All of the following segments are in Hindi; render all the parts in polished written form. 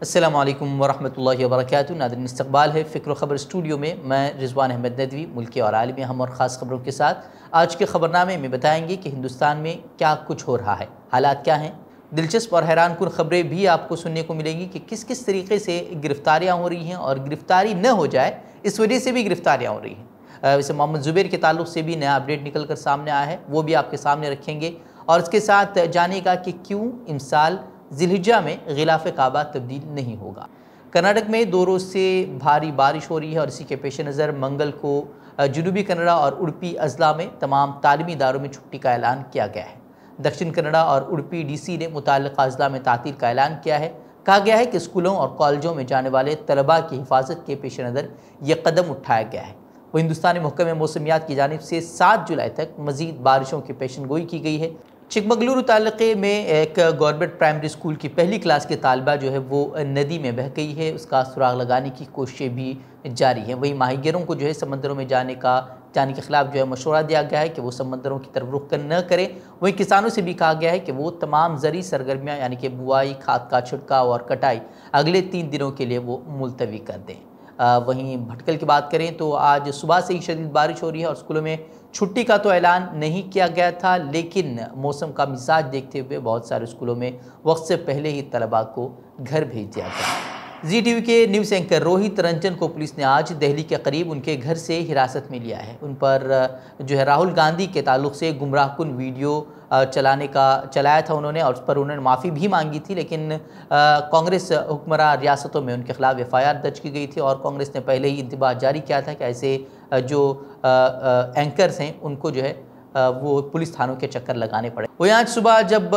अस्सलामु अलैकुम वरहमतुल्लाहि वबरकातुहू। नाज़रीन, इस्तक़बाल है फ़िक्र ख़बर स्टूडियो में। मैं रिज़वान अहमद नदवी मुल्की और आलमी अहम और ख़ास ख़बरों के साथ आज के ख़बरनामे में बताएंगे कि हिंदुस्तान में क्या कुछ हो रहा है, हालात क्या हैं। दिलचस्प और हैरानकुन ख़बरें भी आपको सुनने को मिलेंगी कि किस किस तरीके से गिरफ़्तारियाँ हो रही हैं और गिरफ़्तारी न हो जाए इस वजह से भी गिरफ़्तारियाँ हो रही हैं। वैसे मोहम्मद ज़ुबैर के ताल्लुक़ से भी नया अपडेट निकल कर सामने आया है, वो भी आपके सामने रखेंगे। और इसके साथ जानिएगा कि क्यों इमसाल ज़िलहिज्जा में ग़िलाफ़ काबा तब्दील नहीं होगा। कर्नाटक में 2 रोज़ से भारी बारिश हो रही है और इसी के पेश नज़र मंगल को जनूबी कन्नड़ा और उडुपी अजला में तमाम तालीमी इदारों में छुट्टी का ऐलान किया गया है। दक्षिण कन्नड़ा और उडुपी DC ने मुताल्लिक़ा अजला में तातील का ऐलान किया है। कहा गया है कि स्कूलों और कॉलेजों में जाने वाले तलबा की हिफाजत के पेश नज़र यह कदम उठाया गया है। वो हिंदुस्तानी महकमे मौसमियात की जानिब से 7 जुलाई तक मज़ीद बारिशों की पेशन गोई की गई है। चिकमगलुरु तालुके में एक गवर्नमेंट प्राइमरी स्कूल की पहली क्लास के तालबा जो है वो नदी में बह गई है, उसका सुराग लगाने की कोशिशें भी जारी हैं। वहीं माहीगीरों को जो है समंदरों में जाने के ख़िलाफ़ जो है मशवरा दिया गया है कि वो समंदरों की तरफ रुख न करें। वहीं किसानों से भी कहा गया है कि वो तमाम ज़री सरगर्मियाँ यानी कि बुआई, खाद का छिड़काव और कटाई अगले 3 दिनों के लिए वो मुलतवी कर दें। वहीं भटकल की बात करें तो आज सुबह से ही शदीद बारिश हो रही है और स्कूलों में छुट्टी का तो ऐलान नहीं किया गया था, लेकिन मौसम का मिजाज देखते हुए बहुत सारे स्कूलों में वक्त से पहले ही तलबा को घर भेज दिया गया। ZTV के न्यूज़ एंकर रोहित रंजन को पुलिस ने आज दिल्ली के करीब उनके घर से हिरासत में लिया है। उन पर जो है राहुल गांधी के ताल्लुक़ से गुमराहकुन वीडियो चलाया था उन्होंने, और उस पर उन्होंने माफ़ी भी मांगी थी, लेकिन कांग्रेस हुक्मरान रियासतों में उनके खिलाफ FIR दर्ज की गई थी और कांग्रेस ने पहले ही इंतबाह जारी किया था कि ऐसे जो एंकर्स हैं उनको जो है वो पुलिस थानों के चक्कर लगाने पड़े। वही आज सुबह जब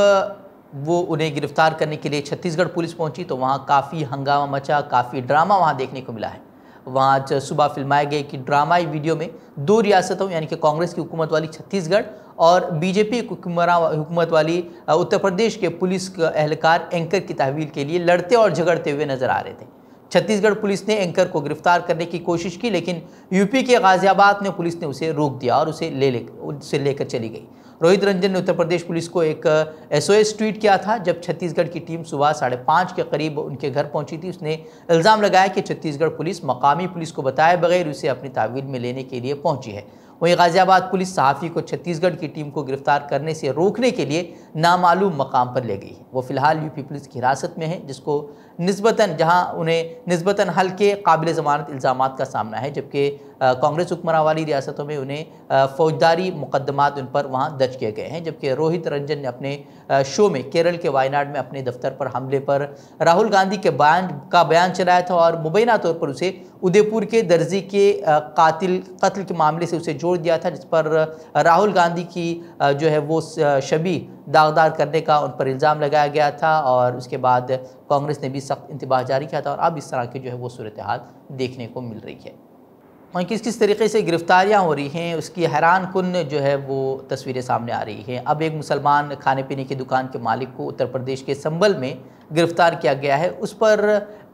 वो उन्हें गिरफ्तार करने के लिए छत्तीसगढ़ पुलिस पहुंची तो वहाँ काफ़ी हंगामा मचा, काफ़ी ड्रामा वहाँ देखने को मिला है। वहाँ आज सुबह फिल्माए गए कि ड्रामाई वीडियो में 2 रियासतों यानी कि कांग्रेस की हुकूमत वाली छत्तीसगढ़ और BJP हुकूमत वाली उत्तर प्रदेश के पुलिस एहलकार एंकर की तहवील के लिए लड़ते और झगड़ते हुए नजर आ रहे थे। छत्तीसगढ़ पुलिस ने एंकर को गिरफ्तार करने की कोशिश की, लेकिन यूपी के गाजियाबाद में पुलिस ने उसे रोक दिया और उसे लेकर चली गई। रोहित रंजन ने उत्तर प्रदेश पुलिस को एक SOS ट्वीट किया था जब छत्तीसगढ़ की टीम सुबह 5:30 के करीब उनके घर पहुंची थी। उसने इल्ज़ाम लगाया कि छत्तीसगढ़ पुलिस मकामी पुलिस को बताए बगैर उसे अपनी तहवील में लेने के लिए पहुंची है। वहीं गाजियाबाद पुलिस सहाफ़ी को छत्तीसगढ़ की टीम को गिरफ्तार करने से रोकने के लिए नामालूम मकाम पर ले गई है। वो फ़िलहाल यूपी पुलिस की हिरासत में है, जिसको उन्हें निस्बतन हल्के काबिल ज़मानत इल्ज़ामात का सामना है, जबकि कांग्रेस हुक्मरान वाली रियासतों में उन्हें फ़ौजदारी मुकदमात उन पर वहाँ दर्ज किए गए हैं। जबकि रोहित रंजन ने अपने शो में केरल के वायनाड में अपने दफ्तर पर हमले पर राहुल गांधी के बयान चलाया था और मुबैना तौर पर उसे उदयपुर के दर्जी के कत्ल के मामले से उसे जोड़ दिया था, जिस पर राहुल गांधी की जो है वो शबी दागदार करने का उन पर इल्ज़ाम लगाया गया था। और उसके बाद कांग्रेस ने भी सख्त इंतबाह जारी किया था और अब इस तरह की जो है वो सूरत हाल देखने को मिल रही है। और किस तरीके से गिरफ्तारियाँ हो रही हैं उसकी हैरान कुन जो है वो तस्वीरें सामने आ रही हैं। अब एक मुसलमान खाने पीने की दुकान के मालिक को उत्तर प्रदेश के संबल में गिरफ़्तार किया गया है।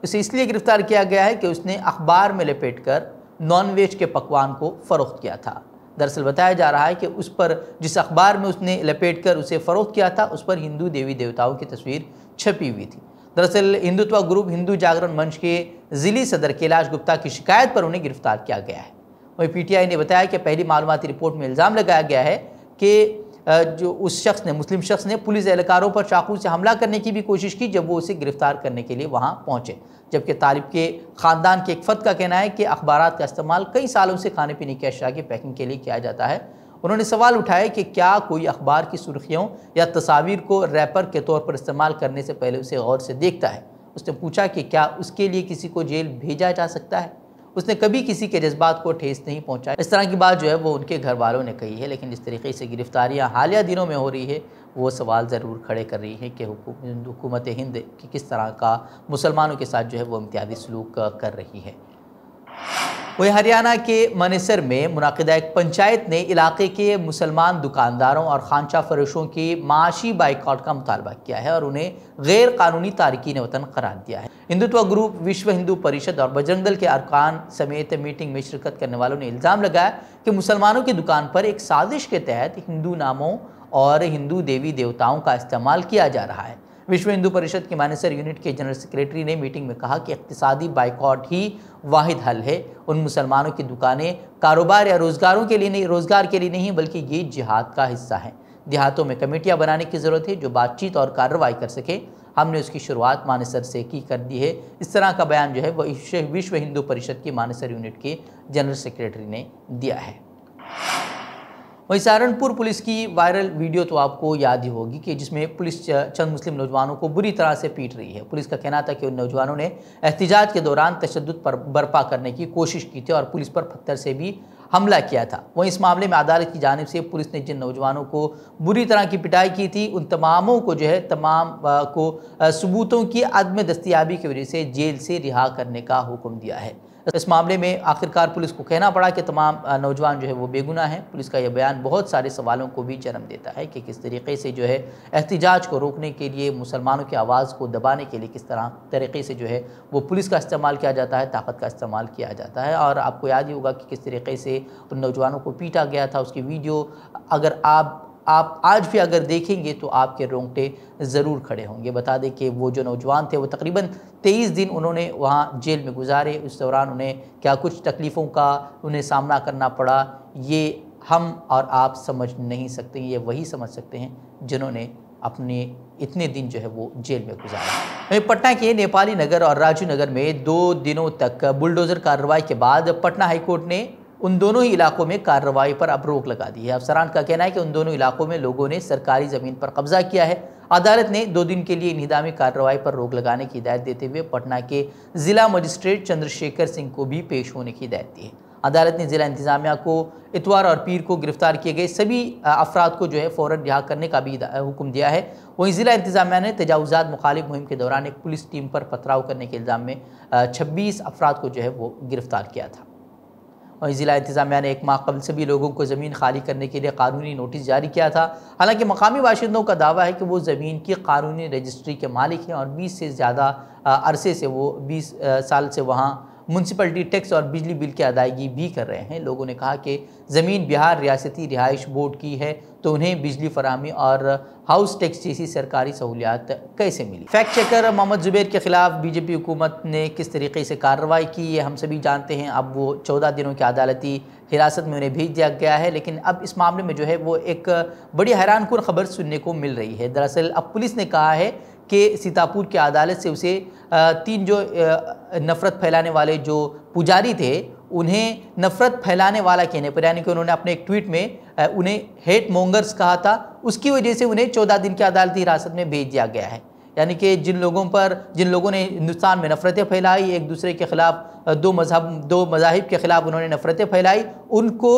उसे इसलिए गिरफ़्तार किया गया है कि उसने अखबार में लपेटकर नॉन-वेज के पकवान को फ़रोख्त किया था। दरअसल बताया जा रहा है कि उस पर जिस अखबार में उसने लपेटकर उसे फ़रोख्त किया था उस पर हिंदू देवी देवताओं की तस्वीर छपी हुई थी। दरअसल हिंदुत्व ग्रुप हिंदू जागरण मंच के ज़िली सदर कैलाश गुप्ता की शिकायत पर उन्हें गिरफ्तार किया गया है। वहीं PTI ने बताया कि पहली मालूमाती रिपोर्ट में इल्ज़ाम लगाया गया है कि जो मुस्लिम शख्स ने पुलिस एहलकारों पर चाकू से हमला करने की भी कोशिश की जब वो उसे गिरफ्तार करने के लिए वहाँ पहुँचे। जबकि तालिब के ख़ानदान के एक फ़र्द का कहना है कि अखबारात का इस्तेमाल कई सालों से खाने पीने की अशिया की पैकिंग के लिए किया जाता है। उन्होंने सवाल उठाया कि क्या कोई अखबार की सुर्खियों या तस्वीर को रैपर के तौर पर इस्तेमाल करने से पहले उसे गौर से देखता है। उसने पूछा कि क्या उसके लिए किसी को जेल भेजा जा सकता है। उसने कभी किसी के जज्बात को ठेस नहीं पहुंचाया। इस तरह की बात जो है वो उनके घर वालों ने कही है, लेकिन जिस तरीके से गिरफ्तारियां हालिया दिनों में हो रही है वो सवाल ज़रूर खड़े कर रही है कि हुकूमत हिंद की किस तरह का मुसलमानों के साथ जो है वो इम्तियाज़ी सलूक कर रही है। वहीं हरियाणा के मानेसर में मुनाकिदा एक पंचायत ने इलाके के मुसलमान दुकानदारों और खानचा फरोशों की माशी बाइकआउट का मुतालबा किया है और उन्हें गैर कानूनी तारकीन वतन करार दिया है। हिंदुत्व ग्रुप, विश्व हिंदू परिषद और बजरंग दल के अरकान समेत मीटिंग में शिरकत करने वालों ने इल्ज़ाम लगाया कि मुसलमानों की दुकान पर एक साजिश के तहत हिंदू नामों और हिंदू देवी देवताओं का इस्तेमाल किया जा रहा है। विश्व हिंदू परिषद के मानेसर यूनिट के जनरल सेक्रेटरी ने मीटिंग में कहा कि इक्तिसादी बाइकॉट ही वाहिद हल है। उन मुसलमानों की दुकानें कारोबार या रोज़गार के लिए नहीं बल्कि ये जिहाद का हिस्सा हैं। देहातों में कमेटियां बनाने की ज़रूरत है जो बातचीत और कार्रवाई कर सके। हमने उसकी शुरुआत मानेसर से कर दी है। इस तरह का बयान जो है वो विश्व हिंदू परिषद की मानेसर यूनिट के जनरल सेक्रेटरी ने दिया है। वहीं सहारनपुर पुलिस की वायरल वीडियो तो आपको याद ही होगी कि जिसमें पुलिस चंद मुस्लिम नौजवानों को बुरी तरह से पीट रही है। पुलिस का कहना था कि उन नौजवानों ने एहतिजाज के दौरान तशद्दुद पर बर्पा करने की कोशिश की थी और पुलिस पर पत्थर से भी हमला किया था। वहीं इस मामले में अदालत की जानिब से पुलिस ने जिन नौजवानों को बुरी तरह की पिटाई की थी उन तमामों को जो है सबूतों की अदम दस्तयाबी की वजह से जेल से रिहा करने का हुक्म दिया है। इस मामले में आखिरकार पुलिस को कहना पड़ा कि तमाम नौजवान जो है वो बेगुनाह हैं। पुलिस का यह बयान बहुत सारे सवालों को भी जन्म देता है कि किस तरीके से जो है एहतिजाज को रोकने के लिए, मुसलमानों की आवाज़ को दबाने के लिए किस तरीके से जो है वो पुलिस का इस्तेमाल किया जाता है, ताकत का इस्तेमाल किया जाता है। और आपको याद ही होगा कि किस तरीके से उन नौजवानों को पीटा गया था। उसकी वीडियो अगर आप आज भी अगर देखेंगे तो आपके रोंगटे ज़रूर खड़े होंगे। बता दें कि वो जो नौजवान थे वो तकरीबन 23 दिन उन्होंने वहाँ जेल में गुजारे। उस दौरान उन्हें क्या कुछ तकलीफ़ों का उन्हें सामना करना पड़ा, ये हम और आप समझ नहीं सकते। ये वही समझ सकते हैं जिन्होंने अपने इतने दिन जो है वो जेल में गुजारा। पटना के नेपाली नगर और राजू नगर में 2 दिनों तक बुलडोज़र कार्रवाई के बाद पटना हाईकोर्ट ने उन दोनों ही इलाकों में कार्रवाई पर अब रोक लगा दी है। अफसरान का कहना है कि उन दोनों इलाकों में लोगों ने सरकारी ज़मीन पर कब्जा किया है। अदालत ने 2 दिन के लिए इंहिदामी कार्रवाई पर रोक लगाने की हिदायत देते हुए पटना के ज़िला मजिस्ट्रेट चंद्रशेखर सिंह को भी पेश होने की हिदायत दी है। अदालत ने ज़िला इंतज़ामिया को इतवार और पीर को गिरफ्तार किए गए सभी अफराद को जो है फ़ौरन रिहा करने का भी हुक्म दिया है। वहीं ज़िला इंतज़ामिया ने तजावुज़ात मुखालिफ मुहिम के दौरान एक पुलिस टीम पर पथराव करने के इल्ज़ाम में 26 अफराद को जो है वो गिरफ्तार किया था। वहीं ज़िला इंतज़ामिया ने 1 माह कबल सभी लोगों को ज़मीन खाली करने के लिए कानूनी नोटिस जारी किया था। हालांकि मकामी बाशिंदों का दावा है कि वो ज़मीन की कानूनी रजिस्ट्री के मालिक हैं और 20 से ज़्यादा अरसे से वो 20 साल से वहाँ म्यूनसिपलिटी टैक्स और बिजली बिल की अदायगी भी कर रहे हैं। लोगों ने कहा कि ज़मीन बिहार रियासती रिहाइश बोर्ड की है तो उन्हें बिजली फराहमी और हाउस टैक्स जैसी सरकारी सहूलियात कैसे मिली। फैक्ट चेकर मोहम्मद जुबैर के खिलाफ बीजेपी हुकूमत ने किस तरीके से कार्रवाई की ये हम सभी जानते हैं। अब वो 14 दिनों की अदालती हिरासत में उन्हें भेज दिया गया है। लेकिन अब इस मामले में जो है वो एक बड़ी हैरानकुन खबर सुनने को मिल रही है। दरअसल अब पुलिस ने कहा है कि सीतापुर की अदालत से उसे 3 जो नफ़रत फैलाने वाले जो पुजारी थे उन्हें नफ़रत फैलाने वाला कहने पर, यानी कि उन्होंने अपने एक ट्वीट में उन्हें हेट मोंगर्स कहा था, उसकी वजह से उन्हें 14 दिन की अदालती हिरासत में भेज दिया गया है। यानी कि जिन लोगों ने हिंदुस्तान में नफ़रतें फैलाई, एक दूसरे के ख़िलाफ़ दो मज़ाहिब के ख़िलाफ़ उन्होंने नफ़रतें फैलाई, उनको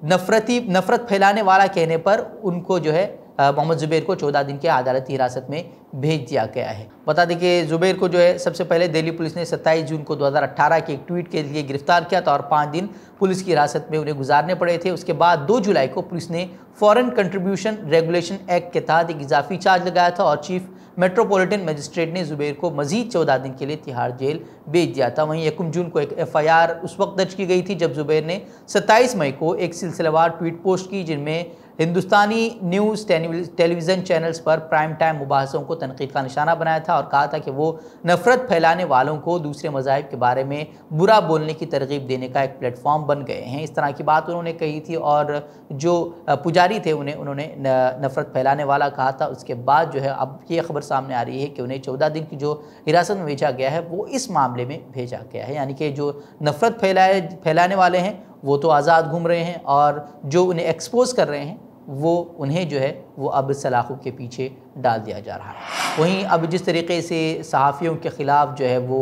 नफ़रत फैलाने वाला कहने पर उनको जो है मोहम्मद जुबैर को 14 दिन की अदालती हिरासत में भेज दिया गया है। बता दें कि जुबैर को जो है सबसे पहले दिल्ली पुलिस ने 27 जून को 2018 के एक ट्वीट के लिए गिरफ्तार किया था और 5 दिन पुलिस की हिरासत में उन्हें गुजारने पड़े थे। उसके बाद 2 जुलाई को पुलिस ने फॉरेन कंट्रीब्यूशन रेगुलेशन एक्ट के तहत एक इजाफी चार्ज लगाया था और चीफ मेट्रोपॉलिटन मजिस्ट्रेट ने जुबैर को मजीद 14 दिन के लिए तिहाड़ जेल भेज दिया था। वहीं 1 जून को एक FIR उस वक्त दर्ज की गई थी जब जुबैर ने 27 मई को एक सिलसिलेवार ट्वीट पोस्ट की जिनमें हिंदुस्तानी न्यूज़ टेलीविज़न चैनल्स पर प्राइम टाइम मुबाहसों को तनकीद का निशाना बनाया था और कहा था कि वो नफ़रत फैलाने वालों को दूसरे मज़ाहिब के बारे में बुरा बोलने की तरगीब देने का एक प्लेटफॉर्म बन गए हैं। इस तरह की बात उन्होंने कही थी और जो पुजारी थे उन्होंने नफ़रत फैलाने वाला कहा था। उसके बाद जो है अब ये खबर सामने आ रही है कि उन्हें 14 दिन की जो हिरासत में भेजा गया है वो इस मामले में भेजा गया है। यानी कि जो नफ़रत फैलाने वाले हैं वो तो आज़ाद घूम रहे हैं और जो उन्हें एक्सपोज कर रहे हैं वो उन्हें जो है वो अब सलाखों के पीछे डाल दिया जा रहा है। वहीं अब जिस तरीके से सहाफ़ियों के ख़िलाफ़ जो है वो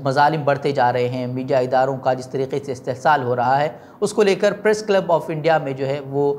मज़ालिम बढ़ते जा रहे हैं, मीडिया इदारों का जिस तरीके से इस्तेहसाल हो रहा है, उसको लेकर प्रेस क्लब ऑफ इंडिया में जो है वो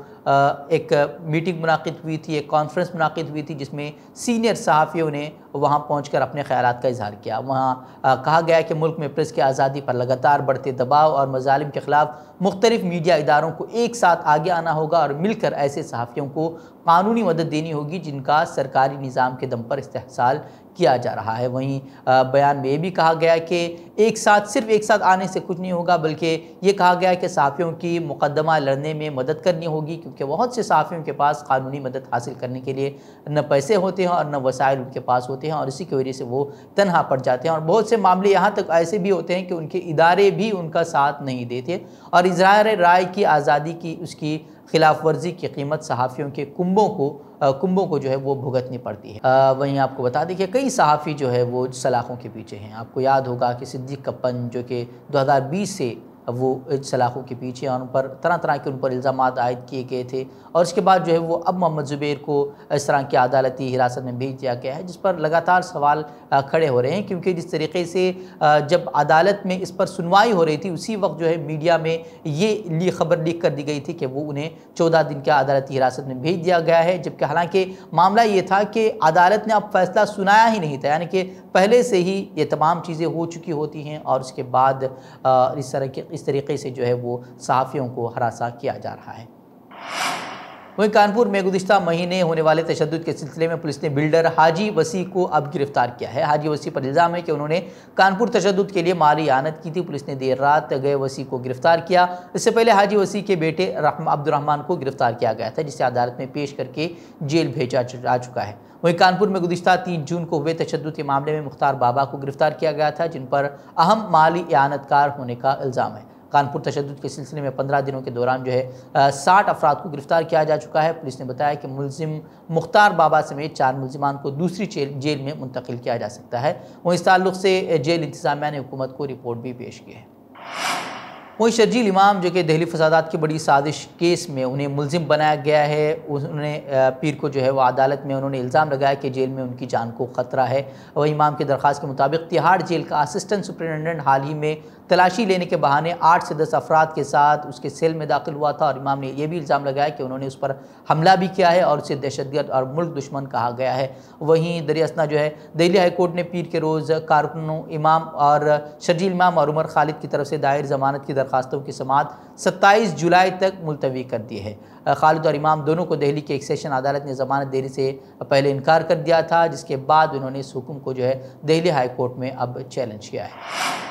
एक मीटिंग मुनाकिद हुई थी, एक कॉन्फ्रेंस मुनाकिद हुई थी जिसमें सीनियर सहाफ़ियों ने वहाँ पहुंचकर अपने ख़यालात का इजहार किया। वहाँ कहा गया कि मुल्क में प्रेस की आज़ादी पर लगातार बढ़ते दबाव और मज़ालिम के ख़िलाफ़ मुख्तलिफ़ मीडिया इदारों को एक साथ आगे आना होगा और मिलकर ऐसे सहाफ़ियों को कानूनी मदद देनी होगी जिनका सरकारी निज़ाम के दम पर इस्तेहसाल किया जा रहा है। वहीं बयान में ये भी कहा गया कि सिर्फ एक साथ आने से कुछ नहीं होगा, बल्कि ये कहा गया कि सहाफ़ियों की मुकदमा लड़ने में मदद करनी होगी, क्योंकि बहुत से सहाफ़ियों के पास कानूनी मदद हासिल करने के लिए न पैसे होते हैं और न वसाइल उनके पास होते हैं, और इसी की वजह से वो तनहा पड़ जाते हैं। और बहुत से मामले यहाँ तक ऐसे भी होते हैं कि उनके इदारे भी उनका साथ नहीं देते और इज़हार राय की आज़ादी की उसकी खिलाफ वर्जी की कीमत सहाफ़ियों के कुंभों को जो है वो भुगतनी पड़ती है। वहीं आपको बता दें कि कई सहाफ़ी जो है वो सलाखों के पीछे हैं। आपको याद होगा कि सिद्दीक़ कप्पन जो कि 2020 से वो सलाखों के पीछे और उन पर तरह तरह के उन पर इल्ज़ामात आयद किए गए थे, और उसके बाद जो है वो अब मोहम्मद ज़ुबैर को इस तरह की अदालती हिरासत में भेज दिया गया है, जिस पर लगातार सवाल खड़े हो रहे हैं। क्योंकि जिस तरीके से जब अदालत में इस पर सुनवाई हो रही थी उसी वक्त जो है मीडिया में ये खबर लीक कर दी गई थी कि वो उन्हें 14 दिन की अदालती हिरासत में भेज दिया गया है, जबकि हालांकि मामला ये था कि अदालत ने अब फैसला सुनाया ही नहीं था, यानी कि पहले से ही ये तमाम चीज़ें हो चुकी होती हैं और उसके बाद इस तरीके से जो है वो सहाफ़ियों को हरासा किया जा रहा है। वहीं कानपुर में गुज़िश्ता महीने होने वाले तशद्दुद के सिलसिले में पुलिस ने बिल्डर हाजी वसी को अब गिरफ्तार किया है। हाजी वसी पर इल्ज़ाम है कि उन्होंने कानपुर तशद्दुद के लिए माली आनत की थी। पुलिस ने देर रात गए वसी को गिरफ्तार किया। इससे पहले हाजी वसी के बेटे अब्दुर्रहमान को गिरफ्तार किया गया था, जिसे अदालत में पेश करके जेल भेजा जा चुका है। वहीं कानपुर में गुज़िश्ता 3 जून को हुए तशद्दुद के मामले में मुख्तार बाबा को गिरफ्तार किया गया था, जिन पर अहम माली आनतकार होने का इल्ज़ाम है। कानपुर तशद्दुद के सिलसिले में 15 दिनों के दौरान जो है 60 अफराद को गिरफ्तार किया जा चुका है। पुलिस ने बताया कि मुलजिम मुख्तार बाबा समेत 4 मुलजिमान को दूसरी जेल में मुंतकिल किया जा सकता है। वहीं इस ताल्लुक़ से जेल इंतज़ामिया ने हुकूमत को रिपोर्ट भी पेश की है। वहीं शर्जील इमाम जो कि दहली फसादात की बड़ी साजिश केस में उन्हें मुलजिम बनाया गया है, उन्होंने पीर को जो है वो अदालत में उन्होंने इल्ज़ाम लगाया कि जेल में उनकी जान को ख़तरा है। वही इमाम की दरख्वास्त के मुताबिक तिहाड़ जेल का असिस्टेंट सुपरिटेंडेंट हाल ही में तलाशी लेने के बहाने 8 से 10 अफराद के साथ उसके सेल में दाखिल हुआ था, और इमाम ने यह भी इल्ज़ाम लगाया कि उन्होंने उस पर हमला भी किया है और उसे दहशतगर्द और मुल्क दुश्मन कहा गया है। वहीं दरियासना जो है दिल्ली हाई कोर्ट ने पीर के रोज़ कारकुनों इमाम और शर्जील इमाम और उमर खालिद की तरफ से दायर ज़मानत की दरखास्तों की समाअत 27 जुलाई तक मुलतवी कर दी है। खालिद और इमाम दोनों को दिल्ली की एक सेशन अदालत ने ज़मानत देने से पहले इनकार कर दिया था, जिसके बाद उन्होंने इस हुक्म को जो है दिल्ली हाई कोर्ट में अब चैलेंज किया है।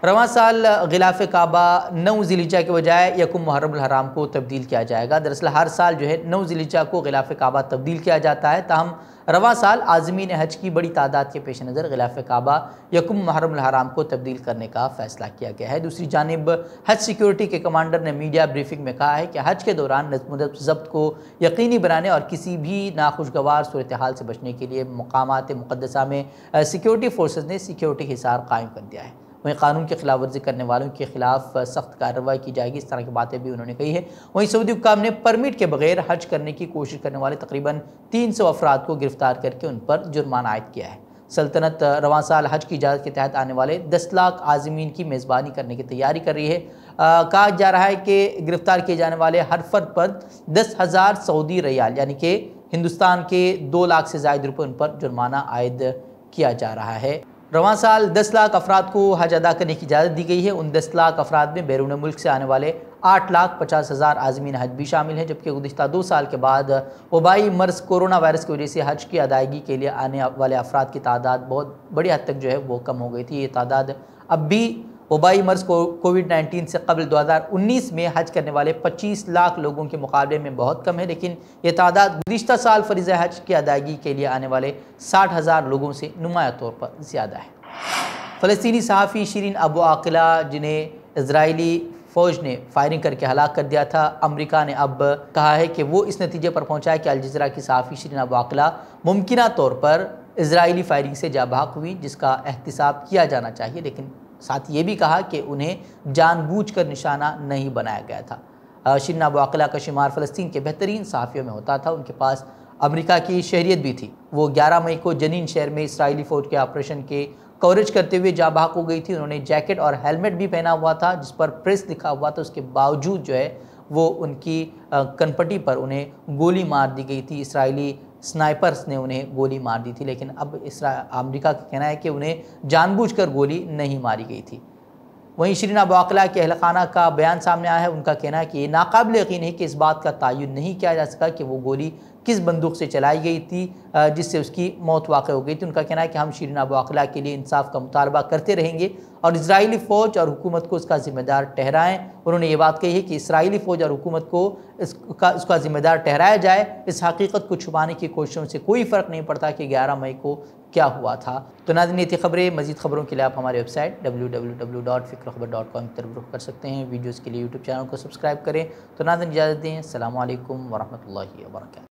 रवां साल गिलाफ़ काबा 9 ज़िलहिज्जा के बजाय यकुम मुहर्रम हराम को तब्दील किया जाएगा। दरअसल हर साल जो है 9 ज़िलहिज्जा को गिलाफ़ काबा तब्दील किया जाता है, ताहम रवां साल आज़मीन हज की बड़ी तादाद के पेश नज़र गिलाफ़ काबा यकुम मुहर्रम हराम को तब्दील करने का फ़ैसला किया गया है। दूसरी जानिब हज सिक्योरिटी के कमांडर ने मीडिया ब्रीफिंग में कहा है कि हज के दौरान नज़्म ज़ब्त को यकीनी बनाने और किसी भी नाखुशगवार सूरत हाल से बचने के लिए मकामात मुक़द्दसा में सिक्योरिटी फोर्सेस ने सिक्योरिटी हिसार कायम कर दिया है। वहीं कानून की खिलाफ वर्जी करने वालों के खिलाफ सख्त कार्रवाई की जाएगी, इस तरह की बातें भी उन्होंने कही है। वहीं सऊदी हुक्काम ने परमिट के बगैर हज करने की कोशिश करने वाले तकरीबन 300 अफराद को गिरफ्तार करके उन पर जुर्माना आयद किया है। सल्तनत रवां साल हज की इजाज़त के तहत आने वाले 10 लाख आज़मीन की मेज़बानी करने की तैयारी कर रही है। कहा जा रहा है कि गिरफ्तार किए जाने वाले हर फर्द पर 10,000 सऊदी रियाल यानी कि हिंदुस्तान के 2 लाख से ज़ायद रुपये उन पर जुर्माना आयद किया जा रहा है। रवां साल 10 लाख अफराद को हज अदा करने की इजाज़त दी गई है। उन 10 लाख अफराद में बैरून मुल्क से आने वाले 8,50,000 आज़मीन हज भी शामिल हैं, जबकि गुज़िश्ता 2 साल के बाद वबाई मर्ज़ कोरोना वायरस की वजह से हज की अदायगी के लिए आने वाले अफराद की तादाद बहुत बड़ी हद तक जो है वो कम हो गई थी। ये तादाद अब भी वबाई मर्ज़ कोविड-19 से कबल 2019 में हज करने वाले 25 लाख लोगों के मुकाबले में बहुत कम है, लेकिन यह तादाद गुज़िश्ता साल फ़रीज़ हज की अदायगी के लिए आने वाले 60,000 लोगों से नुमाया तौर पर ज़्यादा है। फ़लस्तीनी सहाफ़ी शिरीन अबू आक़िला, जिन्हें इजरायली फ़ौज ने फायरिंग करके हलाक कर दिया था, अमेरिका ने अब कहा है कि वो इस नतीजे पर पहुँचा है कि अल जज़ीरा की सहाफ़ी शिरीन अबू आक़िला मुमकिना तौर पर इजरायली फायरिंग से जाबाक हुई, जिसका एहतिसाब किया जाना चाहिए, लेकिन साथ ये भी कहा कि उन्हें जानबूझकर निशाना नहीं बनाया गया था। शिरीन अबू आक़िला का शुमार फ़लस्तीन के बेहतरीन सहाफ़ियों में होता था। उनके पास अमेरिका की शहरियत भी थी। वो 11 मई को जनीन शहर में इसराइली फ़ौज के ऑपरेशन के कवरेज करते हुए जा बहक हो गई थी। उन्होंने जैकेट और हेलमेट भी पहना हुआ था जिस पर प्रेस लिखा हुआ था। उसके बावजूद जो है वो उनकी कनपटी पर उन्हें गोली मार दी गई थी। इसराइली स्नाइपर्स ने उन्हें गोली मार दी थी, लेकिन अब अमेरिका का कहना है कि उन्हें जानबूझकर गोली नहीं मारी गई थी। वहीं शिरीन अबू अक़ला के अहल खाना का बयान सामने आया है। उनका कहना है कि ये नाकाबिल यकीन है कि इस बात का तयन नहीं किया जा सका कि वो गोली किस बंदूक से चलाई गई थी जिससे उसकी मौत वाक़ हो गई थी। उनका कहना है कि हम शिरीन अबू अक़ला के लिए इंसाफ का मुतालबा करते रहेंगे और इजरायली फ़ौज और हुकूमत को उसका ज़िम्मेदार ठहराएँ। उन्होंने ये बात कही है कि इसराइली फ़ौज और हुकूमत को इसका ज़िम्मेदार ठहराया जाए। इस हकीकत को छुपाने की कोशिशों से कोई फ़र्क नहीं पड़ता कि 11 मई को क्या हुआ था। तो नाज़रीन, ये थी खबरें। मज़ीद खबरों के लिए आप हमारे वेबसाइट www.fikrokhabar.com की तरफ रुख कर सकते हैं। वीडियोज़ के लिए यूट्यूब चैनल को सब्सक्राइब करें। तो नाज़रीन, इजाज़त दें। अस्सलामु अलैकुम वरहमतुल्लाहि वबरकातुहू।